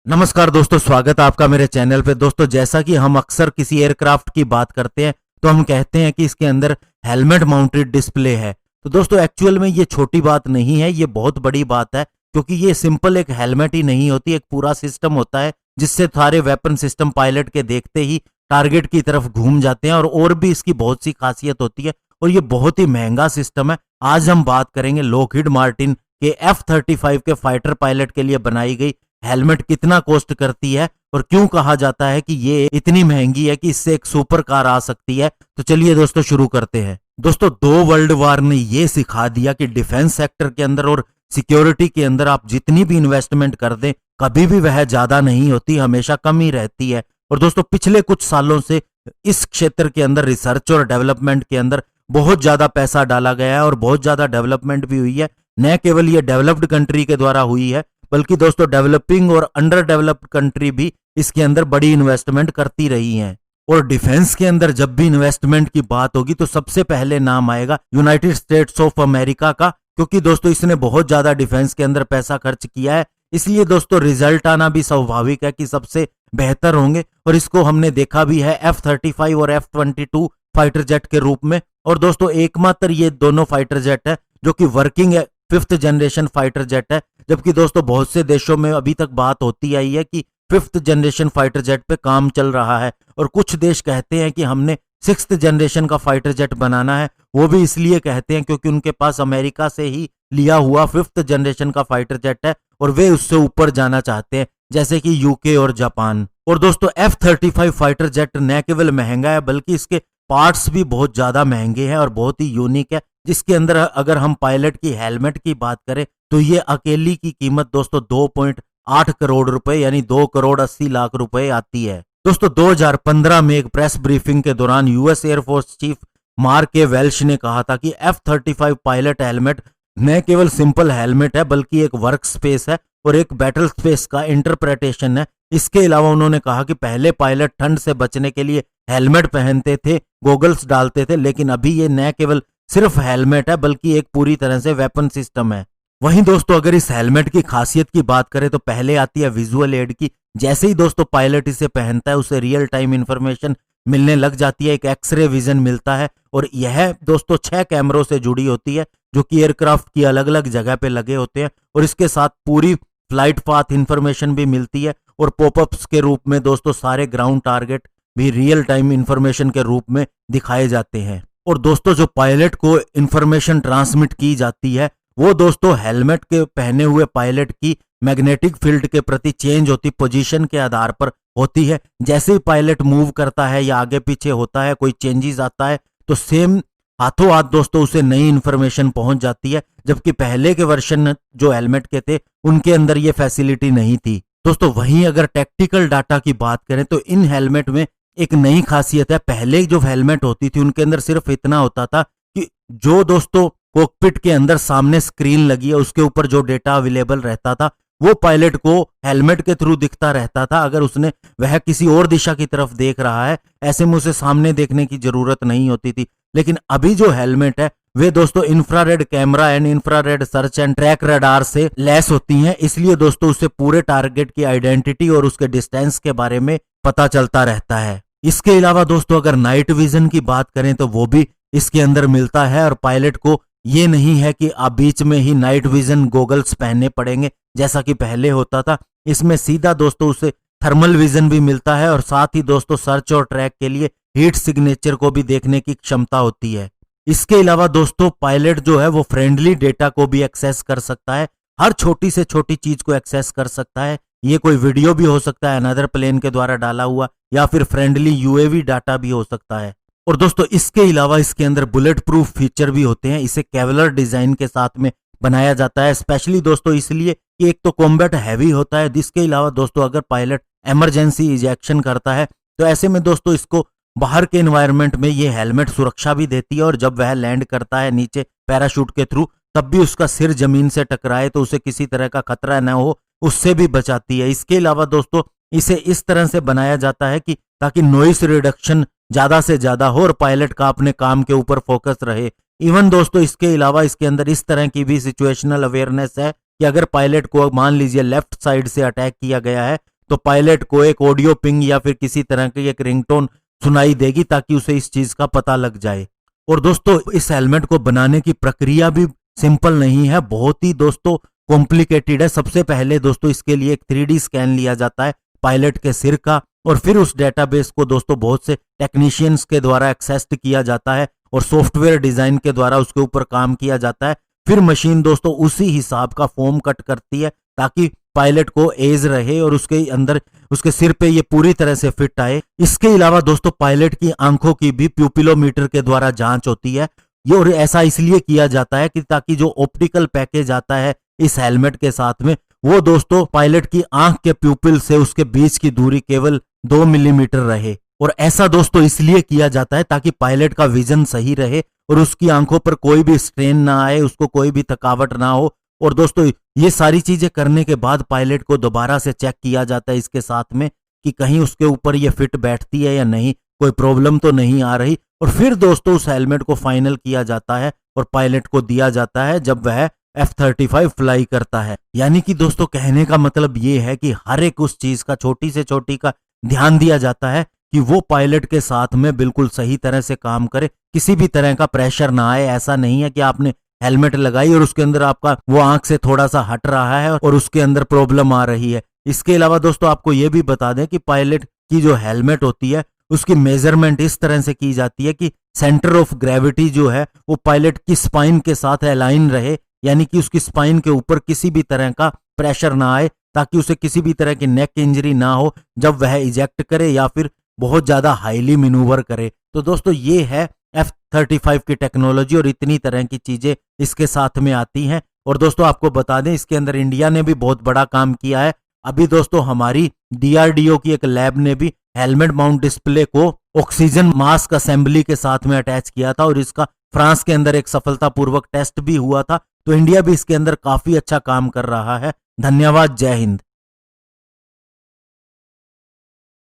नमस्कार दोस्तों, स्वागत है आपका मेरे चैनल पे। दोस्तों, जैसा कि हम अक्सर किसी एयरक्राफ्ट की बात करते हैं तो हम कहते हैं कि इसके अंदर हेलमेट माउंटेड डिस्प्ले है। तो दोस्तों, एक्चुअल में ये छोटी बात नहीं है, ये बहुत बड़ी बात है, क्योंकि ये सिंपल एक हेलमेट ही नहीं होती, एक पूरा सिस्टम होता है जिससे सारे वेपन सिस्टम पायलट के देखते ही टारगेट की तरफ घूम जाते हैं। और भी इसकी बहुत सी खासियत होती है और ये बहुत ही महंगा सिस्टम है। आज हम बात करेंगे लॉकहीड मार्टिन के F-35 के फाइटर पायलट के लिए बनाई गई हेलमेट कितना कॉस्ट करती है और क्यों कहा जाता है कि ये इतनी महंगी है कि इससे एक सुपर कार आ सकती है। तो चलिए दोस्तों, शुरू करते हैं। दोस्तों, 2 वर्ल्ड वार ने ये सिखा दिया कि डिफेंस सेक्टर के अंदर और सिक्योरिटी के अंदर आप जितनी भी इन्वेस्टमेंट कर दें, कभी भी वह ज्यादा नहीं होती, हमेशा कम ही रहती है। और दोस्तों, पिछले कुछ सालों से इस क्षेत्र के अंदर रिसर्च और डेवलपमेंट के अंदर बहुत ज्यादा पैसा डाला गया है और बहुत ज्यादा डेवलपमेंट भी हुई है। न केवल ये डेवलप्ड कंट्री के द्वारा हुई है, बल्कि दोस्तों डेवलपिंग और अंडर डेवलप्ड कंट्री भी इसके अंदर बड़ी इन्वेस्टमेंट करती रही हैं। और डिफेंस के अंदर जब भी इन्वेस्टमेंट की बात होगी तो सबसे पहले नाम आएगा यूनाइटेड स्टेट्स ऑफ अमेरिका का, क्योंकि दोस्तों इसने बहुत ज्यादा डिफेंस के अंदर पैसा खर्च किया है। इसलिए दोस्तों रिजल्ट आना भी स्वाभाविक है कि सबसे बेहतर होंगे, और इसको हमने देखा भी है F-35 और F-22 फाइटर जेट के रूप में। और दोस्तों, एकमात्र ये दोनों फाइटर जेट है जो कि वर्किंग है 5th जनरेशन फाइटर जेट है। जबकि दोस्तों बहुत से देशों में अभी तक बात होती आई है कि 5th जनरेशन फाइटर जेट पे काम चल रहा है, और कुछ देश कहते हैं कि हमने 6th जनरेशन का फाइटर जेट बनाना है। वो भी इसलिए कहते हैं क्योंकि उनके पास अमेरिका से ही लिया हुआ 5th जनरेशन का फाइटर जेट है और वे उससे ऊपर जाना चाहते हैं, जैसे कि यूके और जापान। और दोस्तों, F-35 फाइटर जेट न केवल महंगा है, बल्कि इसके पार्ट्स भी बहुत ज्यादा महंगे हैं और बहुत ही यूनिक है, जिसके अंदर अगर हम पायलट की हेलमेट की बात करें तो ये अकेली की कीमत दोस्तों 2.8 करोड़ रुपए यानी 2,80,00,000 रुपए आती है। दोस्तों, 2015 में एक प्रेस ब्रीफिंग के दौरान यूएस एयरफोर्स चीफ मार्क के वेल्श ने कहा था कि F-35 पायलट हेलमेट न केवल सिंपल हेलमेट है, बल्कि एक वर्क स्पेस है और एक बैटल स्पेस का इंटरप्रिटेशन है। इसके अलावा उन्होंने कहा कि पहले पायलट ठंड से बचने के लिए हेलमेट पहनते थे, गॉगल्स डालते थे, लेकिन अभी ये न केवल सिर्फ हेलमेट है बल्कि एक पूरी तरह से वेपन सिस्टम है। वहीं दोस्तों, अगर इस हेलमेट की खासियत की बात करें तो पहले आती है विजुअल एड की। जैसे ही दोस्तों पायलट इसे पहनता है, उसे रियल टाइम इंफॉर्मेशन मिलने लग जाती है, एक एक्सरे विजन मिलता है, और यह दोस्तों 6 कैमरों से जुड़ी होती है जो कि एयरक्राफ्ट की अलग अलग जगह पे लगे होते हैं। और इसके साथ पूरी फ्लाइट पाथ इंफॉर्मेशन भी मिलती है, और पॉपअप्स के रूप में दोस्तों सारे ग्राउंड टारगेट भी रियल टाइम इंफॉर्मेशन के रूप में दिखाए जाते हैं। और दोस्तों, जो पायलट को इंफॉर्मेशन ट्रांसमिट की जाती है वो दोस्तों हेलमेट के पहने हुए पायलट की मैग्नेटिक फील्ड के प्रति चेंज होती पोजीशन के आधार पर होती है। जैसे ही पायलट मूव करता है या आगे पीछे होता है, कोई चेंजेस आता है, तो सेम हाथों हाथ दोस्तों उसे नई इंफॉर्मेशन पहुंच जाती है। जबकि पहले के वर्जन जो हेलमेट के थे उनके अंदर ये फैसिलिटी नहीं थी। दोस्तों, वहीं अगर टेक्निकल डाटा की बात करें तो इन हेलमेट में एक नई खासियत है। पहले जो हेलमेट होती थी उनके अंदर सिर्फ इतना होता था कि जो दोस्तों कॉकपिट के अंदर सामने स्क्रीन लगी है उसके ऊपर जो डेटा अवेलेबल रहता था वो पायलट को हेलमेट के थ्रू दिखता रहता था। अगर उसने वह किसी और दिशा की तरफ देख रहा है, ऐसे में उसे सामने देखने की जरूरत नहीं होती थी। लेकिन अभी जो हेलमेट है वे दोस्तों infrared camera and infrared search and track radar से लैस होती हैं। इसलिए दोस्तों उससे पूरे टारगेट की आइडेंटिटी और उसके डिस्टेंस के बारे में पता चलता रहता है। इसके अलावा दोस्तों अगर नाइट विजन की बात करें तो वो भी इसके अंदर मिलता है, और पायलट को ये नहीं है कि आप बीच में ही नाइट विजन गॉगल्स पहनने पड़ेंगे जैसा कि पहले होता था। इसमें सीधा दोस्तों उसे थर्मल विजन भी मिलता है, और साथ ही दोस्तों सर्च और ट्रैक के लिए हीट सिग्नेचर को भी देखने की क्षमता होती है। इसके अलावा दोस्तों पायलट जो है वो फ्रेंडली डेटा को भी एक्सेस कर सकता है, हर छोटी से छोटी चीज को एक्सेस कर सकता है। ये कोई वीडियो भी हो सकता है अनदर प्लेन के द्वारा डाला हुआ, या फिर फ्रेंडली यूएवी डाटा भी हो सकता है। और दोस्तों इसके अलावा इसके अंदर बुलेट प्रूफ फीचर भी होते हैं। इसे केवलर डिजाइन के साथ में बनाया जाता है, स्पेशली दोस्तों इसलिए कि एक तो कॉम्बैट हैवी होता है। जिसके अलावा दोस्तों अगर पायलट इमरजेंसी इजेक्शन करता है तो ऐसे में दोस्तों इसको बाहर के एनवायरनमेंट में ये हेलमेट सुरक्षा भी देती है, और जब वह लैंड करता है नीचे पैराशूट के थ्रू तब भी उसका सिर जमीन से टकराए तो उसे किसी तरह का खतरा न हो, उससे भी बचाती है। इसके अलावा दोस्तों इसे इस तरह से बनाया जाता है कि ताकि नॉइस रिडक्शन ज्यादा से ज्यादा हो और पायलट का अपने काम के ऊपर फोकस रहे। इवन दोस्तों इसके अलावा इसके अंदर इस तरह की भी सिचुएशनल अवेयरनेस है कि अगर पायलट को मान लीजिए लेफ्ट साइड से अटैक किया गया है तो पायलट को एक ऑडियो पिंग या फिर किसी तरह की एक रिंगटोन सुनाई देगी ताकि उसे इस चीज का पता लग जाए। और दोस्तों इस हेलमेट को बनाने की प्रक्रिया भी सिंपल नहीं है, बहुत ही दोस्तों कॉम्प्लिकेटेड है। सबसे पहले दोस्तों इसके लिए एक 3D स्कैन लिया जाता है पायलट के सिर का, और फिर उस डेटाबेस को दोस्तों बहुत से टेक्नीशियंस के द्वारा एक्सेस किया जाता है और सॉफ्टवेयर डिजाइन के द्वारा उसके ऊपर काम किया जाता है। फिर मशीन दोस्तों उसी हिसाब का फॉर्म कट करती है ताकि पायलट को एज रहे और उसके अंदर उसके सिर पे ये पूरी तरह से फिट आए। इसके अलावा दोस्तों पायलट की आंखों की भी प्यूपिलोमीटर के द्वारा जांच होती है। ये और ऐसा इसलिए किया जाता है कि ताकि जो ऑप्टिकल पैकेज आता है इस हेलमेट के साथ में वो दोस्तों पायलट की आंख के प्यूपिल से उसके बीच की दूरी केवल 2 मिलीमीटर रहे। और ऐसा दोस्तों इसलिए किया जाता है ताकि पायलट का विजन सही रहे और उसकी आंखों पर कोई भी स्ट्रेन ना आए, उसको कोई भी थकावट ना हो। और दोस्तों ये सारी चीजें करने के बाद पायलट को दोबारा से चेक किया जाता है इसके साथ में कि कहीं उसके ऊपर ये फिट बैठती है या नहीं, कोई प्रॉब्लम तो नहीं आ रही। और फिर दोस्तों उस हेलमेट को फाइनल किया जाता है और पायलट को दिया जाता है जब वह F-35 फ्लाई करता है। यानी कि दोस्तों कहने का मतलब ये है कि हर एक उस चीज का छोटी से छोटी का ध्यान दिया जाता है कि वो पायलट के साथ में बिल्कुल सही तरह से काम करे, किसी भी तरह का प्रेशर ना आए। ऐसा नहीं है कि आपने हेलमेट लगाई और उसके अंदर आपका वो आंख से थोड़ा सा हट रहा है और उसके अंदर प्रॉब्लम आ रही है। इसके अलावा दोस्तों आपको ये भी बता दें कि पायलट की जो हेलमेट होती है उसकी मेजरमेंट इस तरह से की जाती है कि सेंटर ऑफ ग्रेविटी जो है वो पायलट की स्पाइन के साथ अलाइन रहे, यानी कि उसकी स्पाइन के ऊपर किसी भी तरह का प्रेशर ना आए ताकि उसे किसी भी तरह की नेक इंजरी ना हो जब वह इजेक्ट करे या फिर बहुत ज्यादा हाईली मैन्यूवर करे। तो दोस्तों ये है F-35 की टेक्नोलॉजी और इतनी तरह की चीजें इसके साथ में आती हैं। और दोस्तों आपको बता दें इसके अंदर इंडिया ने भी बहुत बड़ा काम किया है। अभी दोस्तों हमारी DRDO की एक लैब ने भी हेलमेट माउंट डिस्प्ले को ऑक्सीजन मास्क असेंबली के साथ में अटैच किया था और इसका फ्रांस के अंदर एक सफलतापूर्वक टेस्ट भी हुआ था। तो इंडिया भी इसके अंदर काफी अच्छा काम कर रहा है। धन्यवाद, जय हिंद।